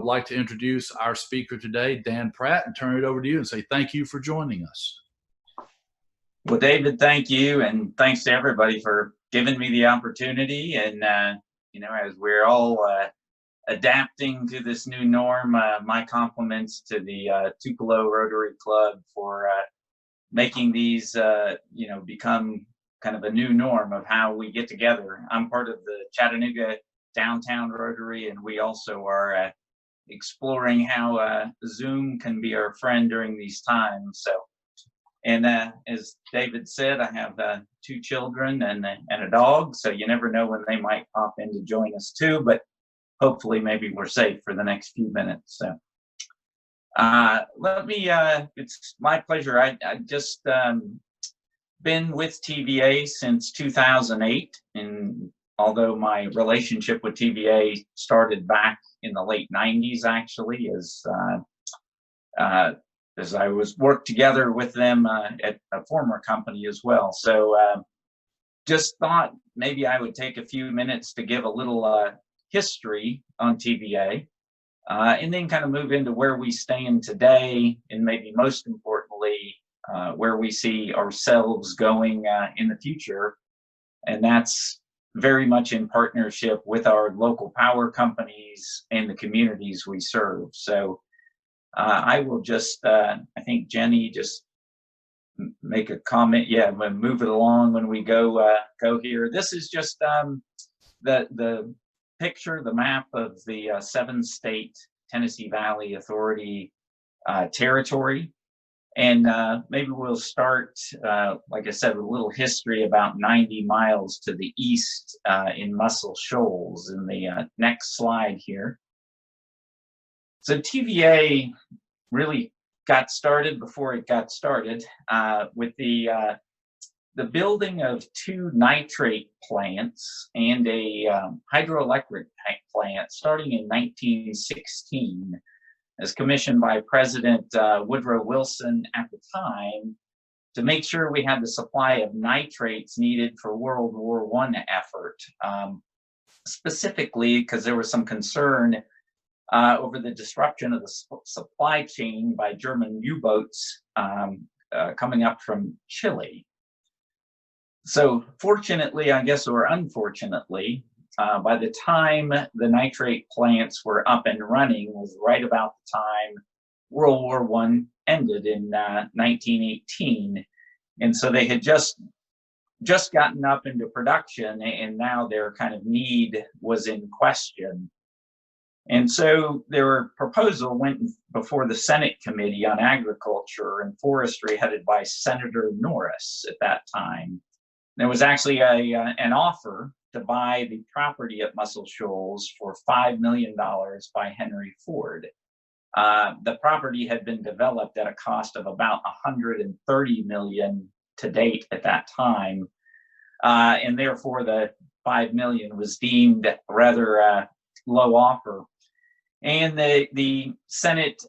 I'd like to introduce our speaker today, Dan Pratt, and turn it over to you and say thank you for joining us. Well, David, thank you, and thanks to everybody for giving me the opportunity. And as we're all adapting to this new norm, my compliments to the Tupelo Rotary Club for making these, become kind of a new norm of how we get together. I'm part of the Chattanooga Downtown Rotary, and we also are exploring how Zoom can be our friend during these times. So, and as David said, I have 2 children and a dog, so you never know when they might pop in to join us too, but hopefully maybe we're safe for the next few minutes. So it's my pleasure. I just been with TVA since 2008, and although my relationship with TVA started back in the late 90s, actually, as I was worked together with them at a former company as well. So just thought maybe I would take a few minutes to give a little history on TVA, and then kind of move into where we stand today, and maybe most importantly, where we see ourselves going in the future. And that's very much in partnership with our local power companies and the communities we serve. So I will just, I think Jenny just make a comment. Yeah, we'll move it along when we go here. This is just the picture, the map of the 7-state Tennessee Valley Authority territory. And maybe we'll start, like I said, with a little history about 90 miles to the east in Muscle Shoals in the next slide here. So TVA really got started before it got started with the building of 2 nitrate plants and a hydroelectric plant starting in 1916, as commissioned by President Woodrow Wilson at the time, to make sure we had the supply of nitrates needed for World War I effort, specifically because there was some concern over the disruption of the supply chain by German U-boats coming up from Chile. So fortunately, I guess, or unfortunately, by the time the nitrate plants were up and running was right about the time World War I ended in 1918. And so they had just gotten up into production, and now their kind of need was in question. And so their proposal went before the Senate Committee on Agriculture and Forestry, headed by Senator Norris at that time. There was actually an offer to buy the property at Muscle Shoals for $5 million by Henry Ford. The property had been developed at a cost of about $130 million to date at that time, and therefore the $5 million was deemed rather low offer. And the Senate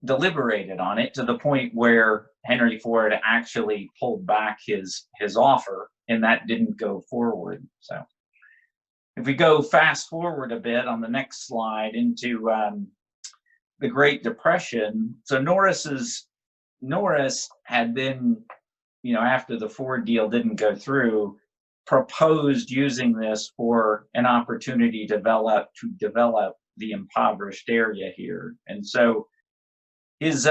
deliberated on it to the point where Henry Ford actually pulled back his offer, and that didn't go forward. So if we go fast forward a bit on the next slide into the Great Depression. So Norris had been, after the Ford deal didn't go through, proposed using this for an opportunity to develop the impoverished area here. And so his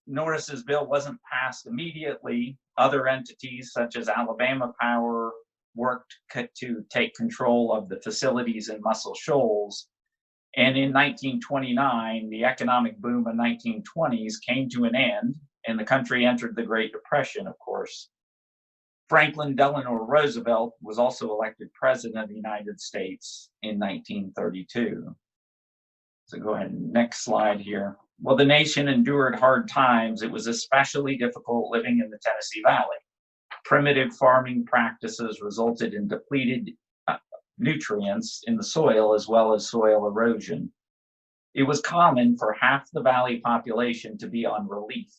Norris's bill wasn't passed immediately. Other entities such as Alabama Power worked to take control of the facilities in Muscle Shoals. And in 1929, the economic boom of 1920s came to an end, and the country entered the Great Depression, of course. Franklin Delano Roosevelt was also elected president of the United States in 1932. So go ahead, next slide here. Well, the nation endured hard times. It was especially difficult living in the Tennessee Valley. Primitive farming practices resulted in depleted nutrients in the soil, as well as soil erosion. It was common for half the valley population to be on relief.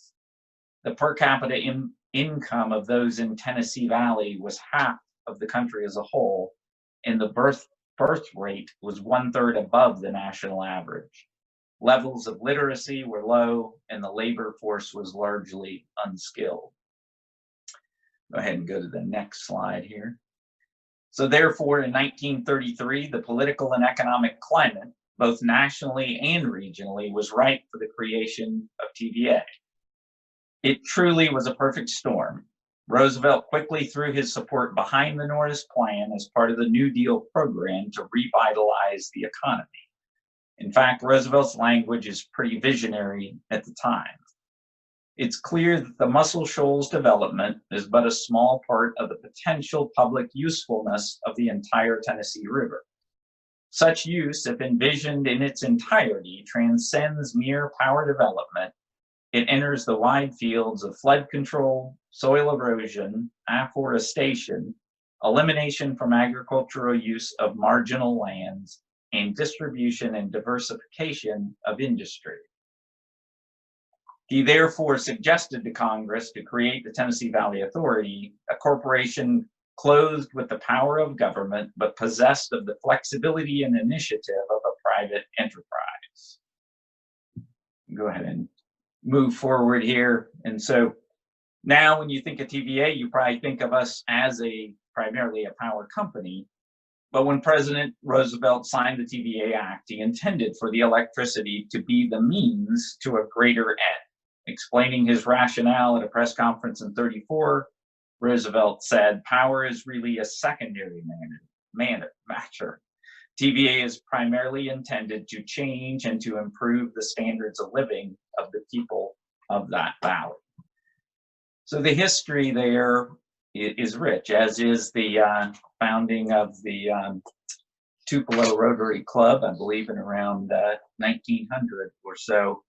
The per capita income of those in Tennessee Valley was half of the country as a whole, and the birth rate was 1/3 above the national average. Levels of literacy were low, and the labor force was largely unskilled. Go ahead and go to the next slide here. So therefore, in 1933, the political and economic climate, both nationally and regionally, was ripe for the creation of TVA. It truly was a perfect storm. Roosevelt quickly threw his support behind the Norris Plan as part of the New Deal program to revitalize the economy. In fact, Roosevelt's language is pretty visionary at the time. It's clear that the Muscle Shoals development is but a small part of the potential public usefulness of the entire Tennessee River. Such use, if envisioned in its entirety, transcends mere power development. It enters the wide fields of flood control, soil erosion, afforestation, elimination from agricultural use of marginal lands, and distribution and diversification of industry. He therefore suggested to Congress to create the Tennessee Valley Authority, a corporation clothed with the power of government, but possessed of the flexibility and initiative of a private enterprise. Go ahead and move forward here. And so now when you think of TVA, you probably think of us as primarily a power company. But when President Roosevelt signed the TVA Act, he intended for the electricity to be the means to a greater end. Explaining his rationale at a press conference in 1934, Roosevelt said, "Power is really a secondary matter. TVA is primarily intended to change and to improve the standards of living of the people of that valley." So the history there is rich, as is the founding of the Tupelo Rotary Club, I believe in around 1900 or so.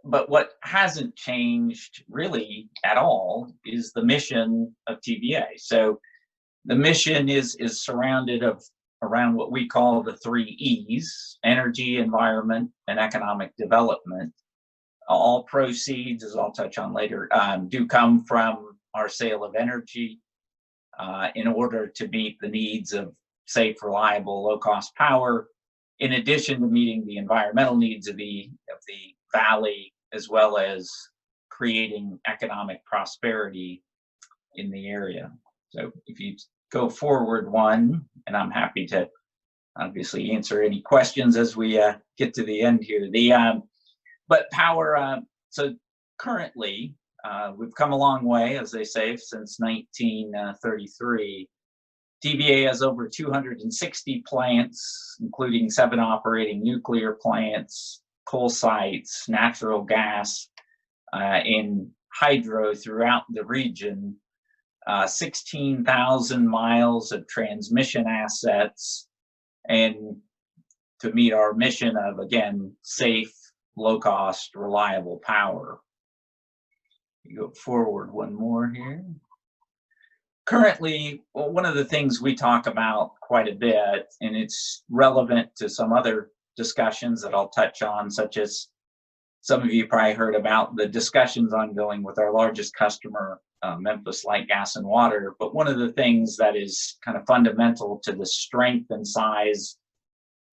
But what hasn't changed really at all is the mission of TVA. So the mission is surrounded around what we call the 3 E's: energy, environment, and economic development. All proceeds, as I'll touch on later, do come from our sale of energy in order to meet the needs of safe, reliable, low-cost power, in addition to meeting the environmental needs of the valley, as well as creating economic prosperity in the area. So if you go forward one, and I'm happy to obviously answer any questions as we get to the end here. But power, so currently, we've come a long way, as they say, since 1933. TVA has over 260 plants, including 7 operating nuclear plants, coal sites, natural gas, and hydro throughout the region, 16,000 miles of transmission assets, and to meet our mission of, again, safe, low-cost, reliable power. You go forward one more here. Currently, well, one of the things we talk about quite a bit, and it's relevant to some other discussions that I'll touch on, such as some of you probably heard about the discussions ongoing with our largest customer, Memphis Light, Gas, and Water. But one of the things that is kind of fundamental to the strength and size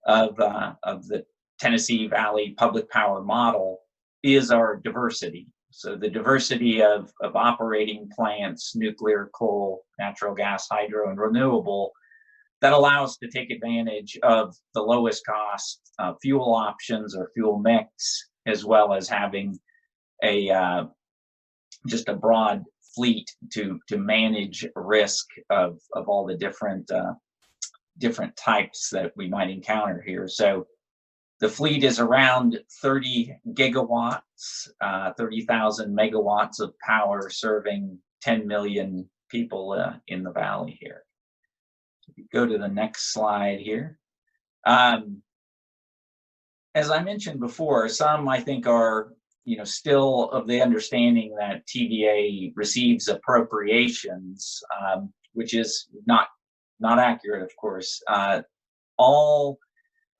of the Tennessee Valley public power model is our diversity. So the diversity of operating plants, nuclear, coal, natural gas, hydro, and renewable, that allow us to take advantage of the lowest cost fuel options or fuel mix, as well as having just a broad fleet to manage risk of all the different types that we might encounter here. So the fleet is around 30 gigawatts, 30,000 megawatts of power, serving 10 million people in the valley here. If you go to the next slide here. As I mentioned before, some I think are still of the understanding that TVA receives appropriations, which is not accurate, of course. All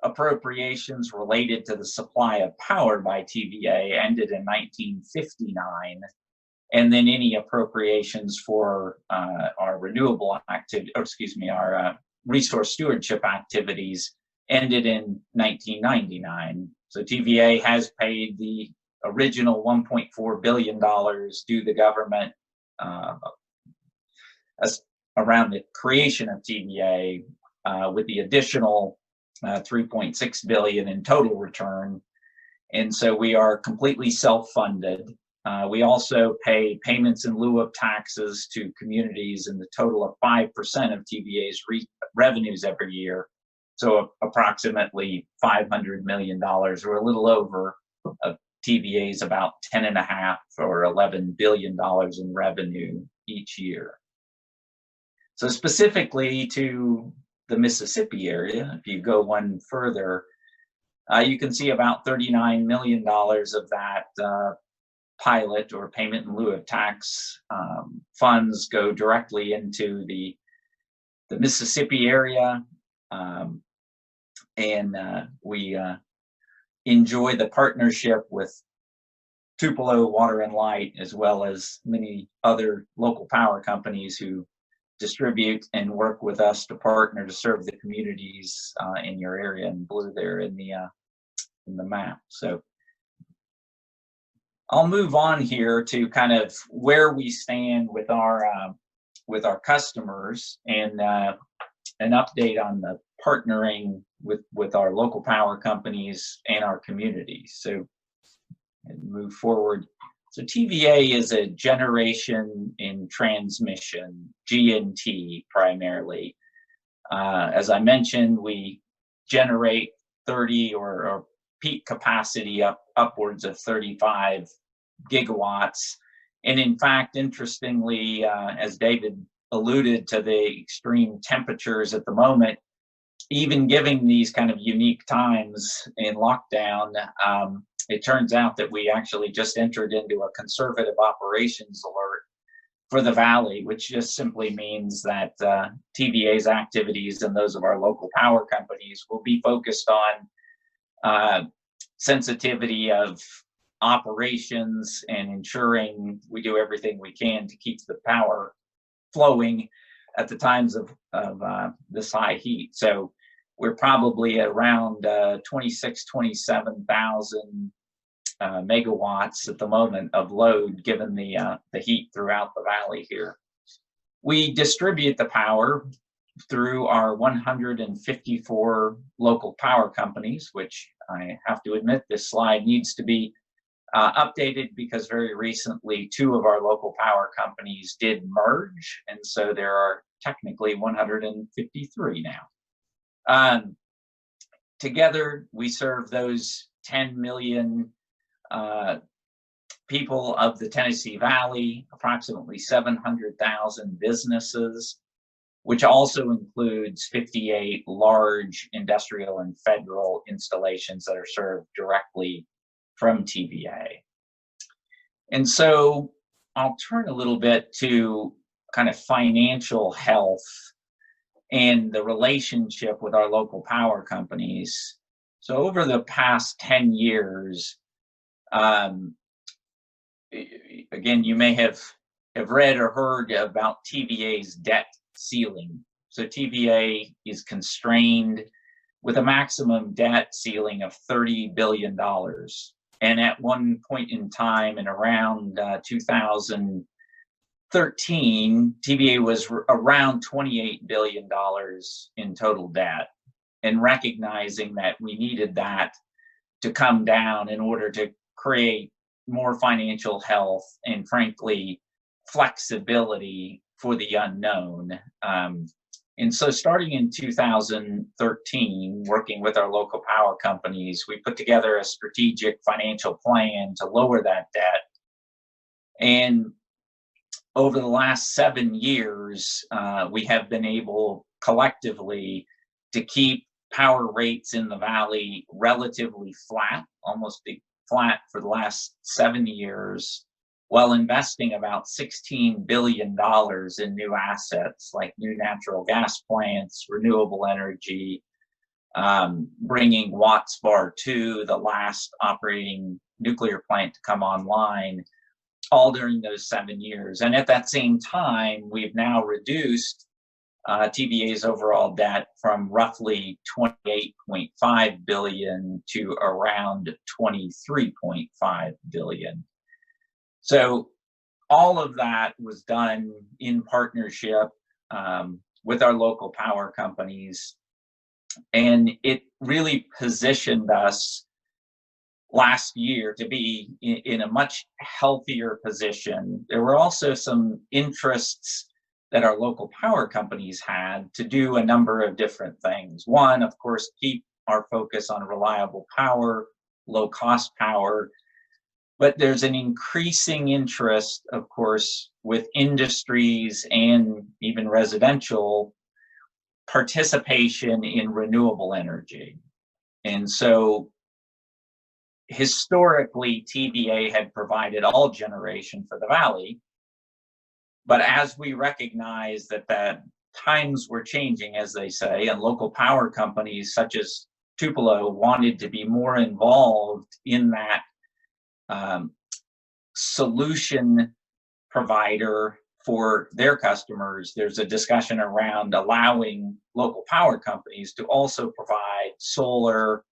appropriations related to the supply of power by TVA ended in 1959, and then any appropriations for our renewable activity, or excuse me, our resource stewardship activities ended in 1999. So TVA has paid the original $1.4 billion due the government around the creation of TVA, with the additional $3.6 billion in total return. And so we are completely self-funded. We also pay payments in lieu of taxes to communities in the total of 5% of TVA's revenues every year. So approximately $500 million, or a little over, of TVA's about 10.5 or $11 billion in revenue each year. So specifically to the Mississippi area, if you go one further, you can see about $39 million of that pilot or payment in lieu of tax funds go directly into the Mississippi area. We enjoy the partnership with Tupelo Water and Light, as well as many other local power companies who distribute and work with us to partner to serve the communities in your area, in blue there in the map. So I'll move on here to kind of where we stand with our customers, and an update on the partnering with our local power companies and our communities. So move forward. So TVA is a generation in transmission, G&T primarily. As I mentioned, we generate 30 or peak capacity upwards of 35 gigawatts. And in fact, interestingly, as David alluded to the extreme temperatures at the moment, even giving these kind of unique times in lockdown, it turns out that we actually just entered into a conservative operations alert for the Valley, which just simply means that TVA's activities and those of our local power companies will be focused on sensitivity of operations and ensuring we do everything we can to keep the power flowing at the times of this high heat. So we're probably around 27,000 megawatts at the moment of load, given the heat throughout the Valley here. We distribute the power through our 154 local power companies, which I have to admit this slide needs to be updated, because very recently 2 of our local power companies did merge, and so there are technically 153 now. Together, we serve those 10 million people of the Tennessee Valley, approximately 700,000 businesses, which also includes 58 large industrial and federal installations that are served directly from TVA. And so I'll turn a little bit to kind of financial health and the relationship with our local power companies. So over the past 10 years, again, you may have read or heard about TVA's debt ceiling. So TVA is constrained with a maximum debt ceiling of $30 billion. And at one point in time, in around 2013, TVA was around $28 billion in total debt. And recognizing that we needed that to come down in order to create more financial health and, frankly, flexibility for the unknown. And so starting in 2013, working with our local power companies, we put together a strategic financial plan to lower that debt. And over the last 7 years, we have been able collectively to keep power rates in the Valley relatively flat, almost flat for the last 7 years, while investing about $16 billion in new assets like new natural gas plants, renewable energy, bringing Watts Bar 2, the last operating nuclear plant, to come online, all during those 7 years. And at that same time, we've now reduced TVA's overall debt from roughly $28.5 billion to around $23.5 billion. So all of that was done in partnership with our local power companies, and it really positioned us last year to be in a much healthier position. There were also some interests that our local power companies had to do a number of different things. One, of course, keep our focus on reliable power, low cost power, but there's an increasing interest, of course, with industries and even residential participation in renewable energy. And so historically, TVA had provided all generation for the valley. But as we recognize that times were changing, as they say, and local power companies such as Tupelo wanted to be more involved in that solution provider for their customers, there's a discussion around allowing local power companies to also provide solar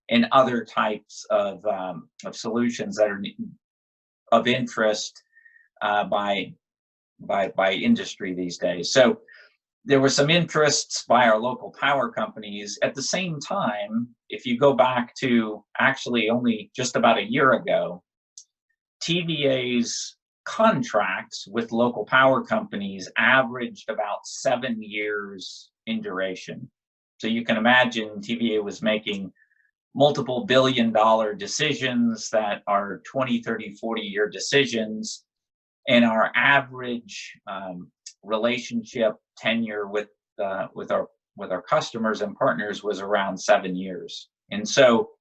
and other types of solutions that are of interest by industry these days. So there were some interests by our local power companies. At the same time, if you go back to actually only just about a year ago, TVA's contracts with local power companies averaged about 7 years in duration. So you can imagine TVA was making multiple billion-dollar decisions that are 20, 30, 40-year decisions, and our average relationship tenure with our customers and partners was around 7 years. And so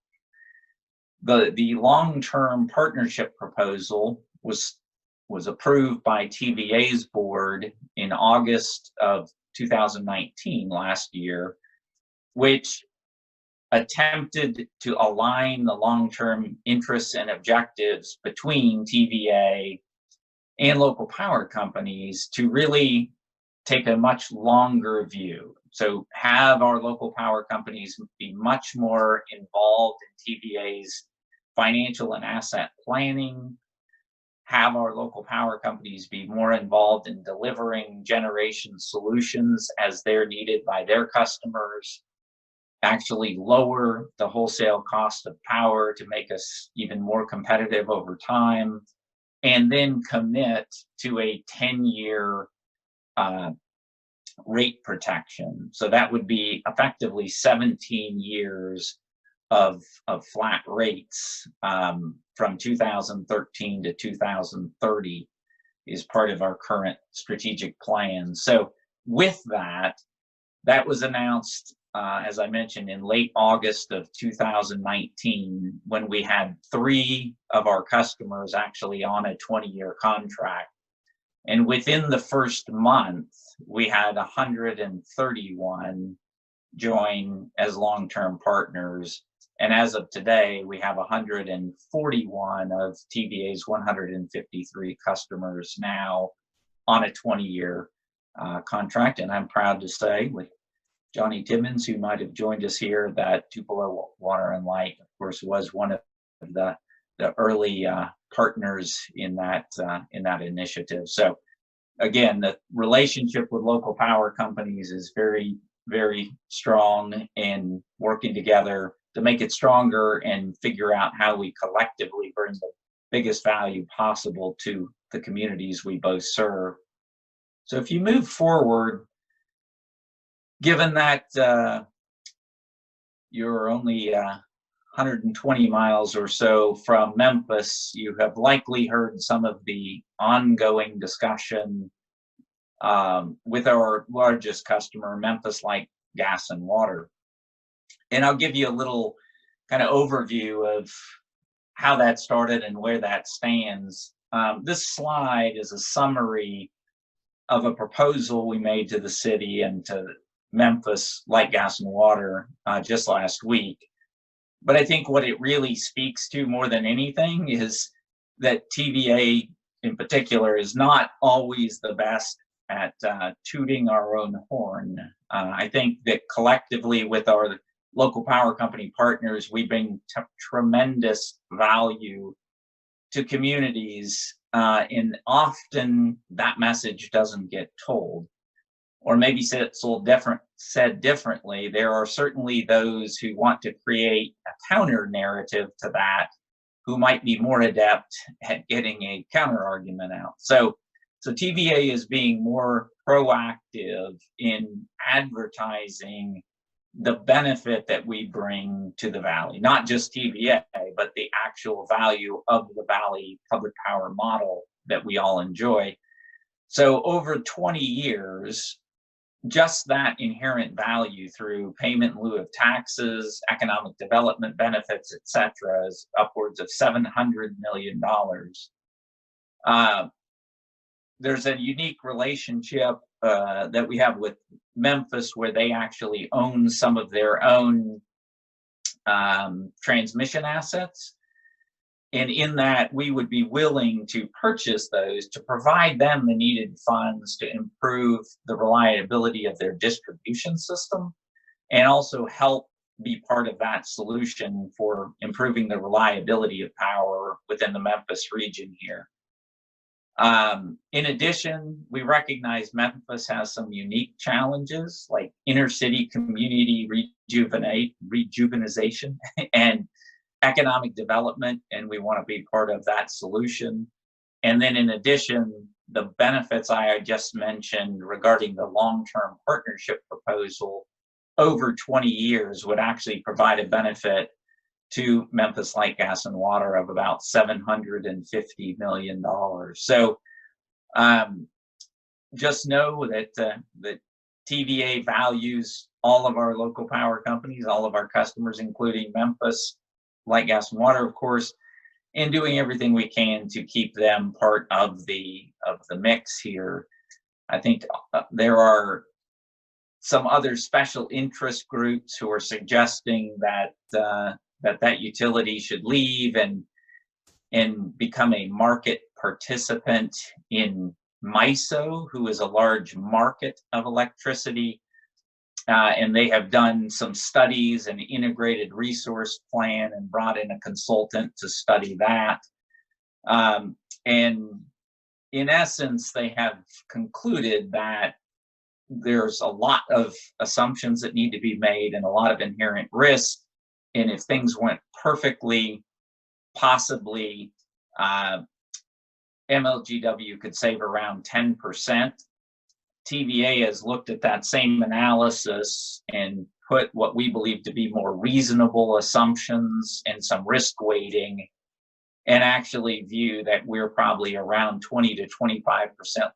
the long-term partnership proposal was approved by TVA's board in August of 2019, last year, which attempted to align the long-term interests and objectives between TVA and local power companies to really take a much longer view. So have our local power companies be much more involved in TVA's financial and asset planning, have our local power companies be more involved in delivering generation solutions as they're needed by their customers, actually lower the wholesale cost of power to make us even more competitive over time, and then commit to a 10-year rate protection. So that would be effectively 17 years of flat rates from 2013 to 2030 is part of our current strategic plan. So with that was announced, as I mentioned, in late August of 2019, when we had 3 of our customers actually on a 20-year contract. And within the first month, we had 131 join as long-term partners. And as of today, we have 141 of TVA's 153 customers now on a 20-year contract. And I'm proud to say, with Johnny Timmons, who might have joined us here, that Tupelo Water and Light, of course, was one of the early partners in that initiative. So again, the relationship with local power companies is very, very strong, and working together to make it stronger and figure out how we collectively bring the biggest value possible to the communities we both serve. So if you move forward, given that you're only 120 miles or so from Memphis, you have likely heard some of the ongoing discussion with our largest customer, Memphis Light Gas and Water. And I'll give you a little kind of overview of how that started and where that stands. This slide is a summary of a proposal we made to the city and to Memphis Light Gas and Water just last week. But I think what it really speaks to more than anything is that TVA in particular is not always the best tooting our own horn. I think that collectively with our local power company partners, we bring tremendous value to communities, and often that message doesn't get told. Or maybe said differently, there are certainly those who want to create a counter narrative to that, who might be more adept at getting a counter argument out. So TVA is being more proactive in advertising the benefit that we bring to the Valley, not just TVA, but the actual value of the Valley public power model that we all enjoy. So over 20 years, just that inherent value through payment in lieu of taxes, economic development benefits, et cetera, is upwards of $700 million. There's a unique relationship that we have with Memphis, where they actually own some of their own transmission assets. And in that, we would be willing to purchase those to provide them the needed funds to improve the reliability of their distribution system, and also help be part of that solution for improving the reliability of power within the Memphis region here. In addition, we recognize Memphis has some unique challenges like inner city community rejuvenation and economic development, and we want to be part of that solution. And then in addition, the benefits I just mentioned regarding the long-term partnership proposal over 20 years would actually provide a benefit to Memphis Light, Gas, and Water of about $750 million. So just know that that TVA values all of our local power companies, all of our customers, including Memphis Light, Gas, and Water, of course, and doing everything we can to keep them part of the mix here. I think there are some other special interest groups who are suggesting that that utility should leave and become a market participant in MISO, who is a large market of electricity. And they have done some studies and integrated resource plan and brought in a consultant to study that. And in essence, they have concluded that there's a lot of assumptions that need to be made and a lot of inherent risk. And if things went perfectly, possibly MLGW could save around 10%. TVA has looked at that same analysis and put what we believe to be more reasonable assumptions and some risk weighting, and actually view that we're probably around 20 to 25%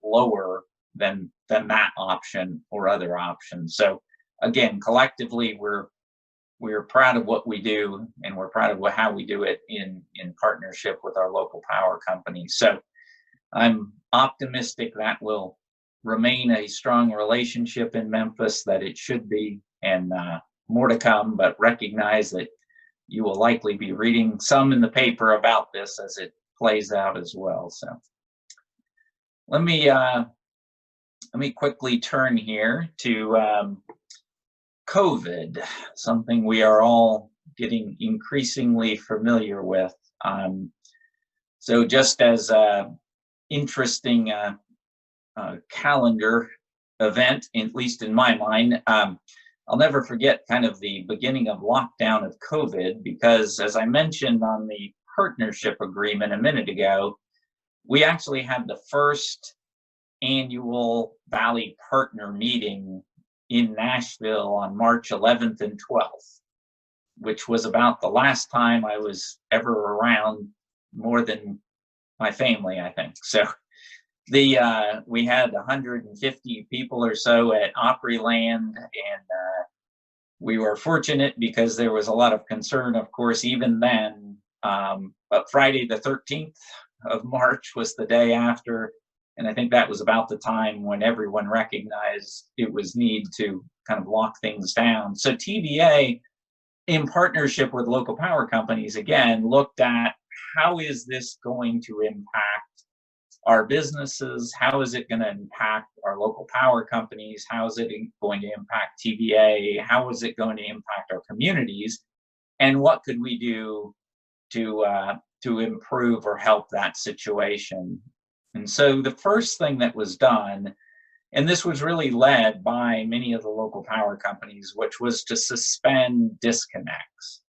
lower than that option or other options. So again, collectively, we're proud of what we do, and we're proud of how we do it in partnership with our local power companies. So I'm optimistic that will remain a strong relationship in Memphis, that it should be, and more to come, but recognize that you will likely be reading some in the paper about this as it plays out as well. So let me quickly turn here to COVID, something we are all getting increasingly familiar with. So just as an interesting calendar event, at least in my mind, I'll never forget kind of the beginning of lockdown of COVID, because as I mentioned on the partnership agreement a minute ago, we actually had the first annual Valley Partner meeting in Nashville on March 11th and 12th, which was about the last time I was ever around more than my family, I think. So we had 150 people or so at Opryland, and we were fortunate because there was a lot of concern, of course, even then. But Friday the 13th of March was the day after, and I think that was about the time when everyone recognized it was need to kind of lock things down. So TVA, in partnership with local power companies, again, looked at how is this going to impact our businesses? How is it going to impact our local power companies? How is it going to impact TVA? How is it going to impact our communities? And what could we do to improve or help that situation? And so the first thing that was done, and this was really led by many of the local power companies, which was to suspend disconnects.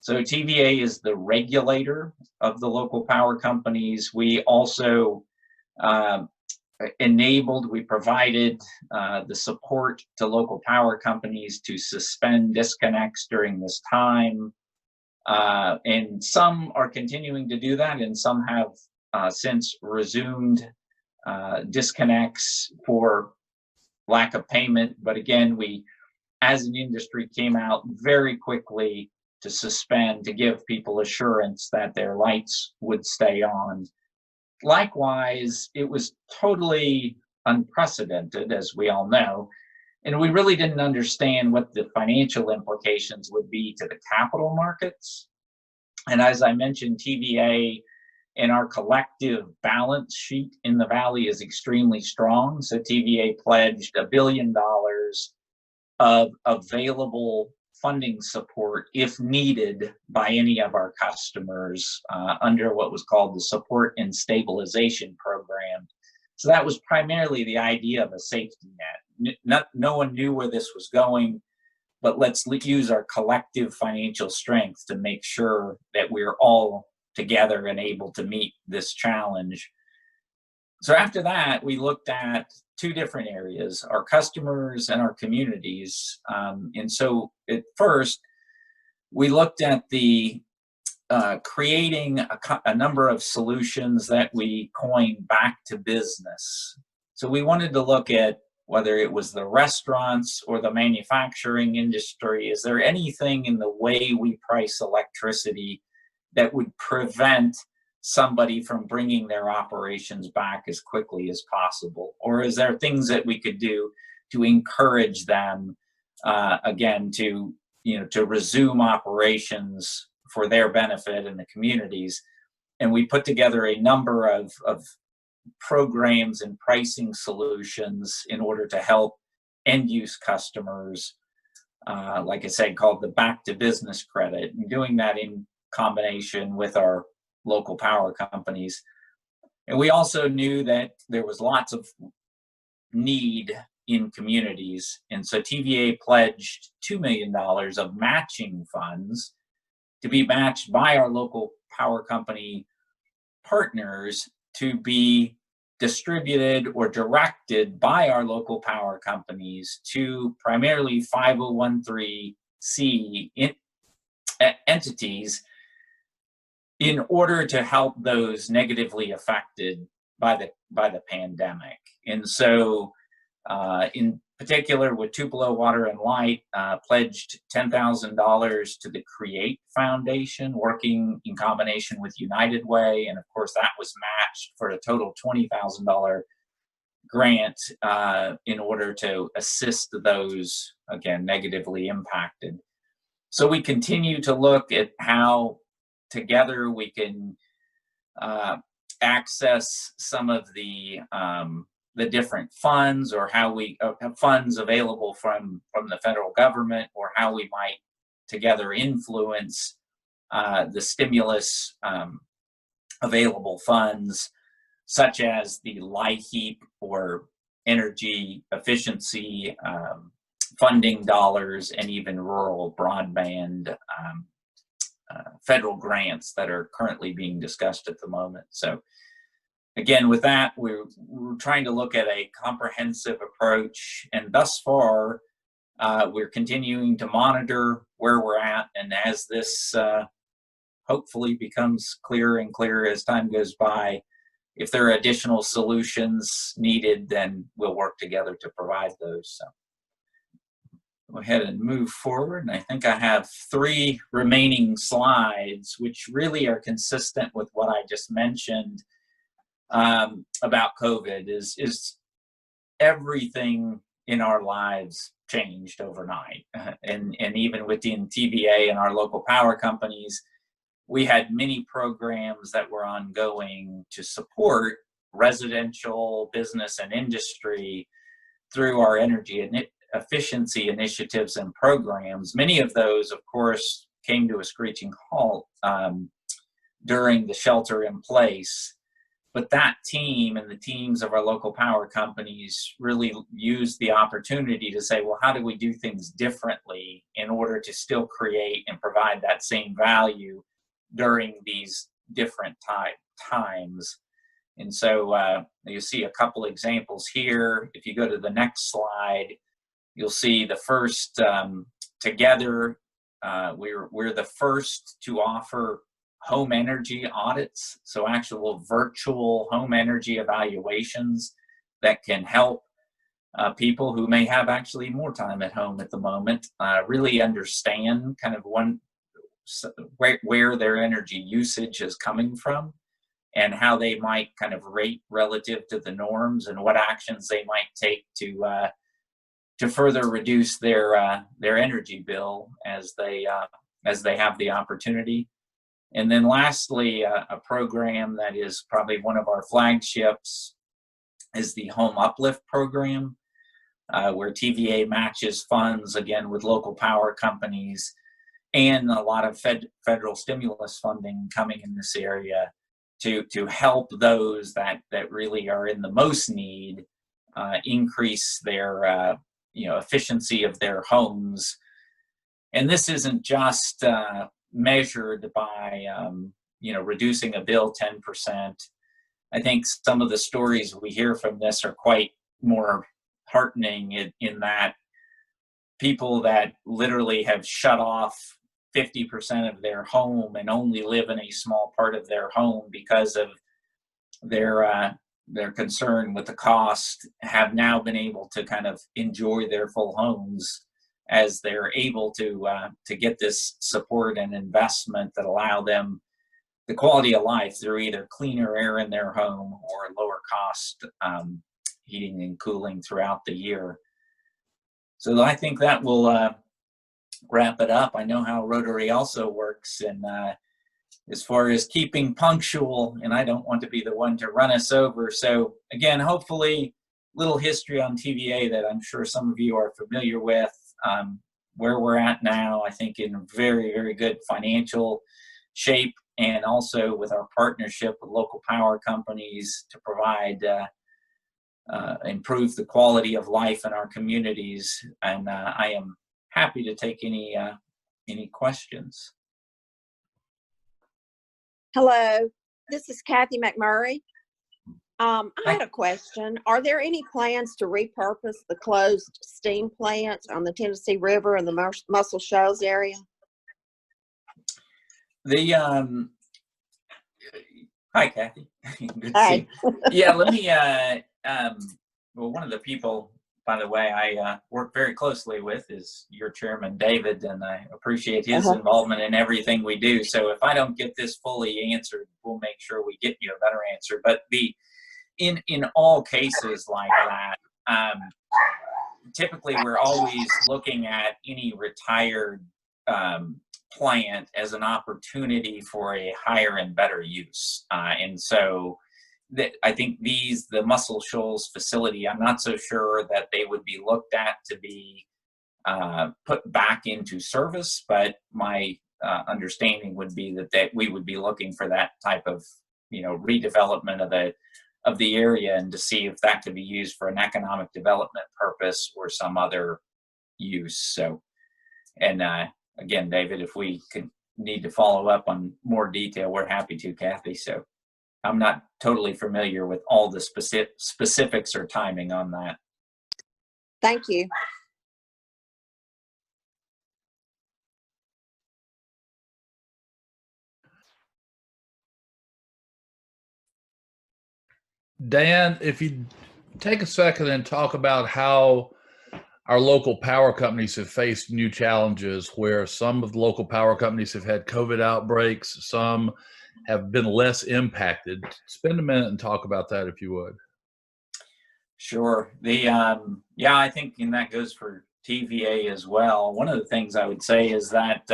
So TVA is the regulator of the local power companies. We also we provided the support to local power companies to suspend disconnects during this time. And some are continuing to do that, and some have since resumed disconnects for lack of payment. But again, we, as an industry, came out very quickly to suspend, to give people assurance that their lights would stay on. Likewise, it was totally unprecedented, as we all know, and we really didn't understand what the financial implications would be to the capital markets. And as I mentioned, TVA and our collective balance sheet in the Valley is extremely strong. So TVA pledged $1 billion of available funding support if needed by any of our customers under what was called the Support and Stabilization Program. So that was primarily the idea of a safety net. No one knew where this was going, but let's use our collective financial strength to make sure that we're all together and able to meet this challenge. So after that, we looked at two different areas, our customers and our communities. And so at first, we looked at the creating a number of solutions that we coined back to business. So we wanted to look at whether it was the restaurants or the manufacturing industry. Is there anything in the way we price electricity that would prevent somebody from bringing their operations back as quickly as possible? Or is there things that we could do to encourage them, again, to resume operations for their benefit in the communities? And we put together a number of programs and pricing solutions in order to help end-use customers, like I said, called the Back to Business Credit, and doing that in combination with our local power companies. And we also knew that there was lots of need in communities. And so TVA pledged $2 million of matching funds to be matched by our local power company partners to be distributed or directed by our local power companies to primarily 501(c) entities in order to help those negatively affected by the pandemic. And so in particular with Tupelo Water and Light, pledged $10,000 to the CREATE Foundation, working in combination with United Way. And of course that was matched for a total $20,000 grant in order to assist those, again, negatively impacted. So we continue to look at how together we can access some of the different funds, or how we have funds available from the federal government, or how we might together influence the stimulus available funds, such as the LIHEAP or energy efficiency funding dollars, and even rural broadband federal grants that are currently being discussed at the moment. So again, with that, we're trying to look at a comprehensive approach, and thus far, we're continuing to monitor where we're at. And as this hopefully becomes clearer and clearer as time goes by, if there are additional solutions needed, then we'll work together to provide those. So go ahead and move forward. And I think I have 3 remaining slides, which really are consistent with what I just mentioned about COVID. Is everything in our lives changed overnight. And even within TVA and our local power companies, we had many programs that were ongoing to support residential, business, and industry through our energy efficiency initiatives and programs. Many of those, of course, came to a screeching halt during the shelter in place. But that team and the teams of our local power companies really used the opportunity to say, well, how do we do things differently in order to still create and provide that same value during these different times? And so you see a couple examples here. If you go to the next slide, you'll see the first together. We're the first to offer home energy audits, so actual virtual home energy evaluations that can help people who may have actually more time at home at the moment really understand kind of where their energy usage is coming from and how they might kind of rate relative to the norms and what actions they might take to further reduce their energy bill as they have the opportunity. And then lastly, a program that is probably one of our flagships is the Home Uplift Program, where TVA matches funds, again, with local power companies, and a lot of federal stimulus funding coming in this area to help those that really are in the most need increase their efficiency of their homes. And this isn't just measured by reducing a bill 10%. I think some of the stories we hear from this are quite more heartening in that people that literally have shut off 50% of their home and only live in a small part of their home because of their concern with the cost have now been able to kind of enjoy their full homes as they're able to get this support and investment that allow them the quality of life through either cleaner air in their home or lower cost heating and cooling throughout the year. So I think that will wrap it up. I know how Rotary also works, and as far as keeping punctual, and I don't want to be the one to run us over. So again, hopefully little history on TVA that I'm sure some of you are familiar with. Where we're at now, I think in very, very good financial shape, and also with our partnership with local power companies to provide improve the quality of life in our communities. And I am happy to take any questions. Hello, this is Cathy McMurray. I had a question. Are there any plans to repurpose the closed steam plants on the Tennessee River and the Muscle Shoals area? Hi, Cathy. Good to Hi. see you. Yeah, let me. Well, one of the people, by the way, I work very closely with is your chairman, David, and I appreciate his involvement in everything we do. So if I don't get this fully answered, we'll make sure we get you a better answer. But in all cases like that, typically we're always looking at any retired plant as an opportunity for a higher and better use. And so I think the Muscle Shoals facility, I'm not so sure that they would be looked at to be put back into service, but my understanding would be that we would be looking for that type of redevelopment of the area, and to see if that could be used for an economic development purpose or some other use. So, and again, David, if we need to follow up on more detail, we're happy to, Cathy. So I'm not totally familiar with all the specifics or timing on that. Thank you. Dan, if you take a second and talk about how our local power companies have faced new challenges, where some of the local power companies have had COVID outbreaks, some have been less impacted. Spend a minute and talk about that, if you would. Sure. Yeah, I think, and that goes for TVA as well. One of the things I would say is that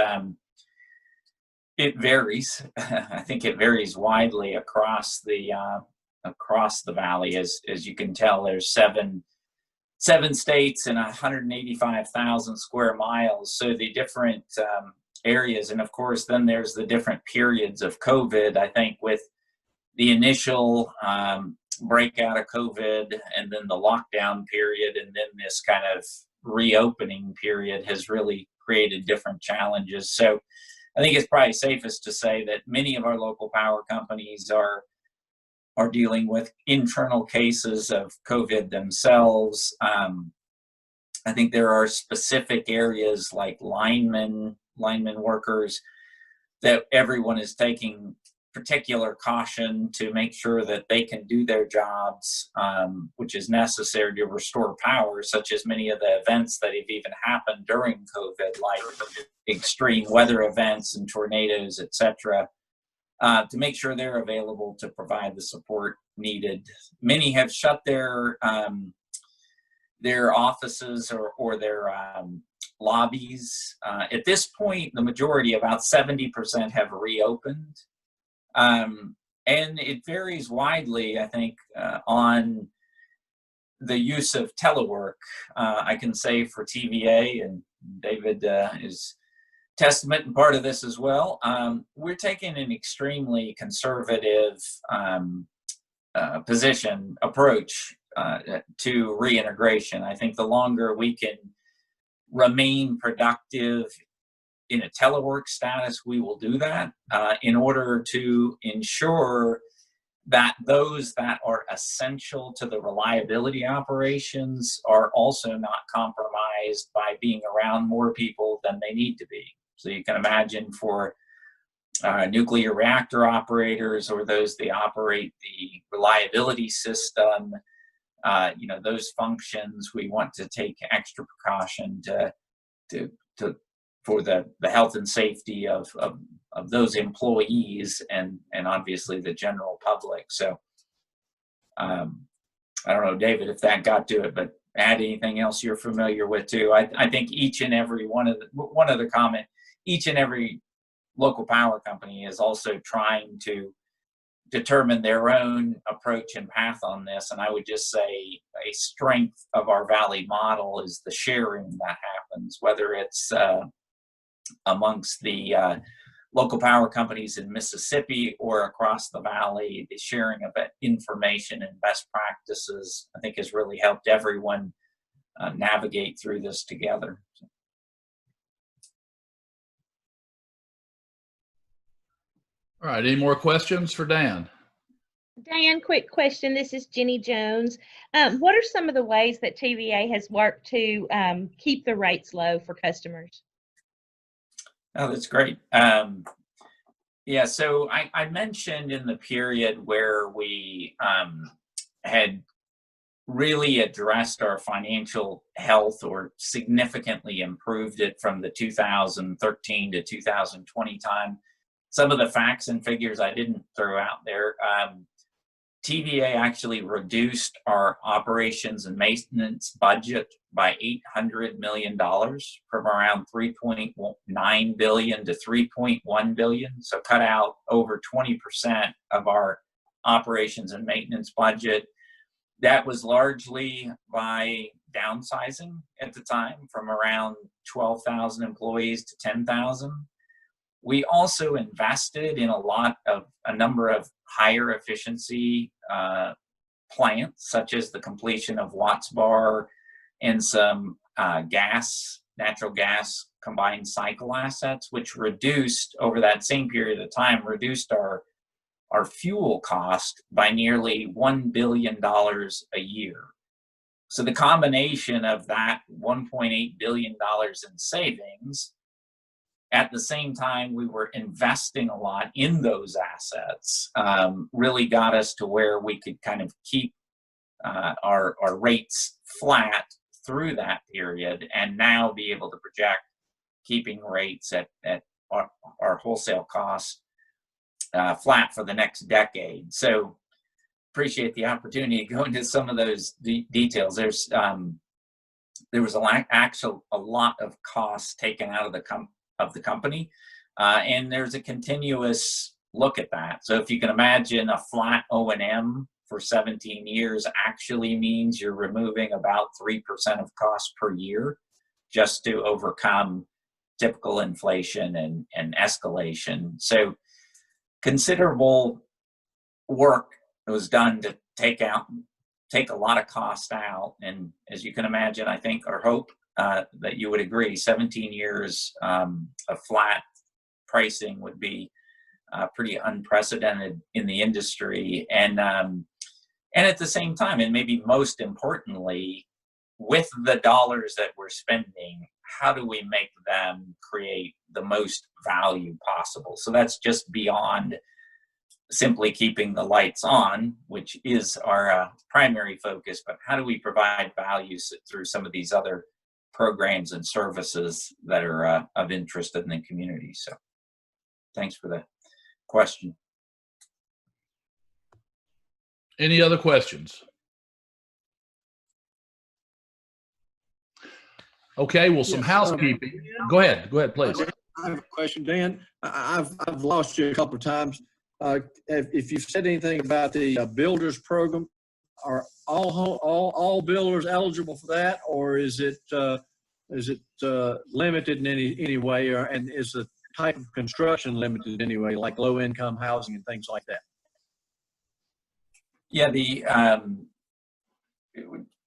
it varies. I think it varies widely across the across the valley. As you can tell, there's seven states and 185,000 square miles. So the different areas, and of course, then there's the different periods of COVID. I think with the initial breakout of COVID, and then the lockdown period, and then this kind of reopening period has really created different challenges. So I think it's probably safest to say that many of our local power companies are dealing with internal cases of COVID themselves. I think there are specific areas like linemen workers that everyone is taking particular caution to make sure that they can do their jobs, which is necessary to restore power, such as many of the events that have even happened during COVID, like extreme weather events and tornadoes, etc., to make sure they're available to provide the support needed. Many have shut their offices or their lobbies. At this point, the majority, about 70%, have reopened. And it varies widely, I think, on the use of telework. I can say for TVA, and David is testament and part of this as well, we're taking an extremely conservative approach to reintegration. I think the longer we can remain productive in a telework status, we will do that in order to ensure that those that are essential to the reliability operations are also not compromised by being around more people than they need to be. So you can imagine for nuclear reactor operators or those that operate the reliability system, those functions, we want to take extra precaution for the health and safety of those employees and obviously the general public. So I don't know, David, if that got to it, but add anything else you're familiar with too. I think each and every one other comment, each and every local power company is also trying to determine their own approach and path on this. And I would just say a strength of our Valley model is the sharing that happens, whether it's amongst the local power companies in Mississippi or across the Valley. The sharing of information and best practices, I think, has really helped everyone navigate through this together. All right, any more questions for Dan? Dan, quick question. This is Jenny Jones. What are some of the ways that TVA has worked to keep the rates low for customers? Oh, that's great. Yeah, so I mentioned in the period where we had really addressed our financial health or significantly improved it from the 2013 to 2020 time. Some of the facts and figures I didn't throw out there. TVA actually reduced our operations and maintenance budget by $800 million from around $3.9 billion to $3.1 billion. So cut out over 20% of our operations and maintenance budget. That was largely by downsizing at the time from around 12,000 employees to 10,000. We also invested in a number of higher efficiency plants, such as the completion of Watts Bar and some natural gas combined cycle assets, which reduced over that same period of time, reduced our fuel cost by nearly $1 billion a year. So the combination of that $1.8 billion in savings, at the same time we were investing a lot in those assets, really got us to where we could kind of keep our rates flat through that period, and now be able to project keeping rates at our wholesale costs flat for the next decade. So appreciate the opportunity to go into some of those details. There was a lot of costs taken out of the company, and there's a continuous look at that. So if you can imagine a flat O&M for 17 years actually means you're removing about 3% of cost per year just to overcome typical inflation and escalation. So considerable work was done to take a lot of cost out. And as you can imagine, I think or hope that you would agree, 17 years of flat pricing would be pretty unprecedented in the industry. And at the same time, and maybe most importantly, with the dollars that we're spending, how do we make them create the most value possible? So that's just beyond simply keeping the lights on, which is our primary focus, but how do we provide value through some of these other programs and services that are of interest in the community? So thanks for the question. Any other questions? Okay, well, some housekeeping. Go ahead, please. I have a question, Dan. I've lost you a couple of times. If you've said anything about the builders program, are all builders eligible for that, or is it limited in any way, and is the type of construction limited anyway, like low income housing and things like that? Yeah,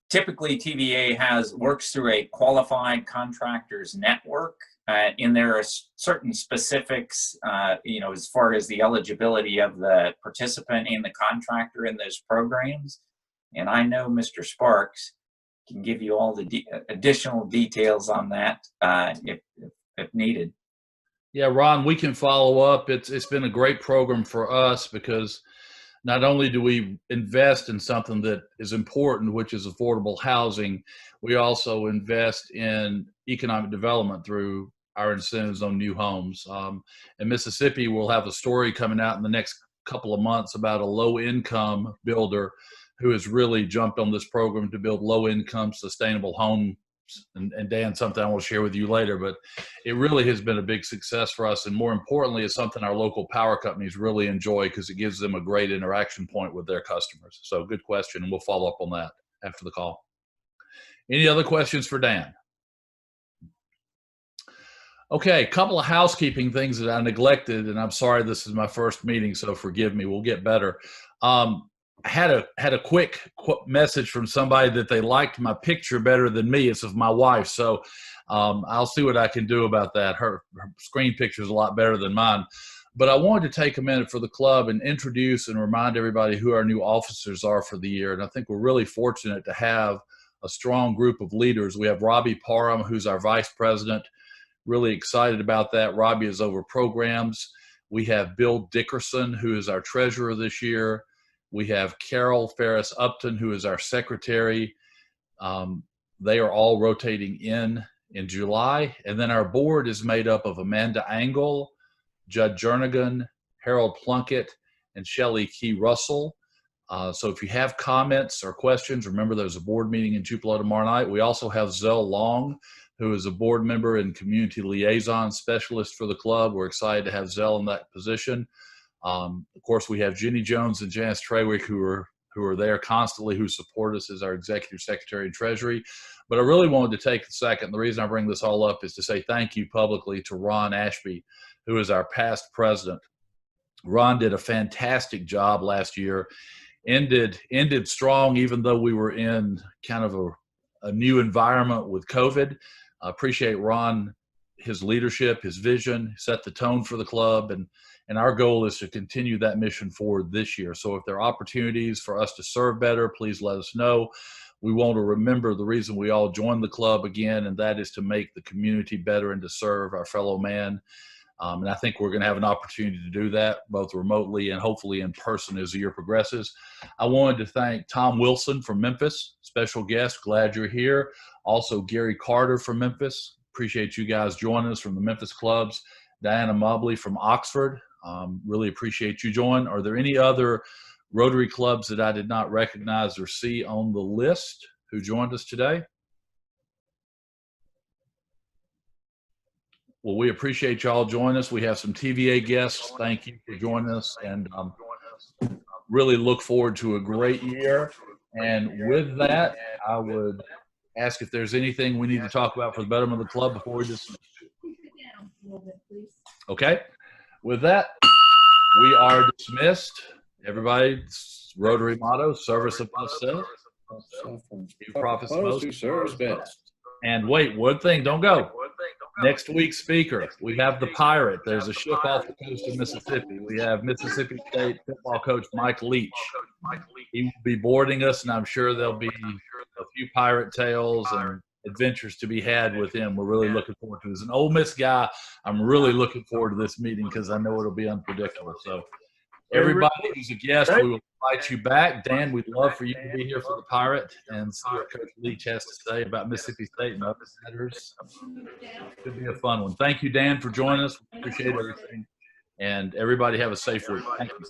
typically TVA works through a qualified contractors network, and there are certain specifics, as far as the eligibility of the participant and the contractor in those programs. And I know Mr. Sparks can give you all the additional details on that if needed. Yeah, Ron, we can follow up. It's been a great program for us because not only do we invest in something that is important, which is affordable housing, we also invest in economic development through our incentives on new homes. In Mississippi, we'll have a story coming out in the next couple of months about a low-income builder who has really jumped on this program to build low-income sustainable homes. And Dan, something I will share with you later, but it really has been a big success for us. And more importantly, it's something our local power companies really enjoy because it gives them a great interaction point with their customers. So good question. And we'll follow up on that after the call. Any other questions for Dan? Okay, a couple of housekeeping things that I neglected, and I'm sorry this is my first meeting, so forgive me. We'll get better. I had a quick message from somebody that they liked my picture better than me. It's of my wife, so I'll see what I can do about that. Her screen picture is a lot better than mine. But I wanted to take a minute for the club and introduce and remind everybody who our new officers are for the year. And I think we're really fortunate to have a strong group of leaders. We have Robbie Parham, who's our vice president. Really excited about that. Robbie is over programs. We have Bill Dickerson, who is our treasurer this year. We have Carol Ferris Upton, who is our secretary. They are all rotating in July. And then our board is made up of Amanda Angle, Judd Jernigan, Harold Plunkett, and Shelley Key Russell. So if you have comments or questions, remember there's a board meeting in Tupelo tomorrow night. We also have Zell Long, who is a board member and community liaison specialist for the club. We're excited to have Zell in that position. Of course, we have Jenny Jones and Janice Trawick, who are there constantly, who support us as our executive secretary and treasury. But I really wanted to take a second. The reason I bring this all up is to say thank you publicly to Ron Ashby, who is our past president. Ron did a fantastic job last year, ended strong, even though we were in kind of a new environment with COVID. I appreciate Ron, his leadership, his vision, set the tone for the club, and our goal is to continue that mission forward this year. So if there are opportunities for us to serve better, please let us know. We want to remember the reason we all joined the club again, and that is to make the community better and to serve our fellow man. And I think we're going to have an opportunity to do that both remotely and hopefully in person as the year progresses. I wanted to thank Tom Wilson from Memphis, special guest, glad you're here. Also Gary Carter from Memphis, appreciate you guys joining us from the Memphis clubs. Diana Mobley from Oxford, really appreciate you joining. Are there any other Rotary clubs that I did not recognize or see on the list who joined us today? Well, we appreciate y'all joining us. We have some TVA guests. Thank you for joining us. And really look forward to a great year. And with that, I would ask if there's anything we need to talk about for the betterment of the club before we dismiss. Okay. With that, we are dismissed. Everybody's Rotary motto: service above self. Profits most. Who serves best. And wait, one thing, don't go. Next week's speaker, we have the Pirate. There's a ship off the coast of Mississippi. We have Mississippi State football coach Mike Leach. He will be boarding us, and I'm sure there'll be a few pirate tales and adventures to be had with him. We're really looking forward to it. As an Ole Miss guy, I'm really looking forward to this meeting because I know it'll be unpredictable. So everybody who's a guest, we will invite you back. Dan, we'd love for you to be here for the Pirate and see what Coach Leach has to say about Mississippi State and other matters. Could be a fun one. Thank you, Dan, for joining us. We appreciate everything. And everybody have a safe week. Thank you.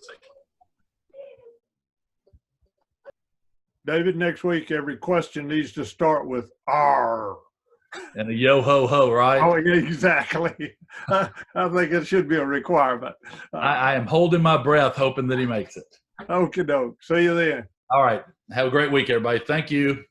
David, next week, every question needs to start with R. And a yo-ho-ho, right? Oh, yeah, exactly. I think it should be a requirement. I am holding my breath, hoping that he makes it. Okie doke. See you then. All right. Have a great week, everybody. Thank you.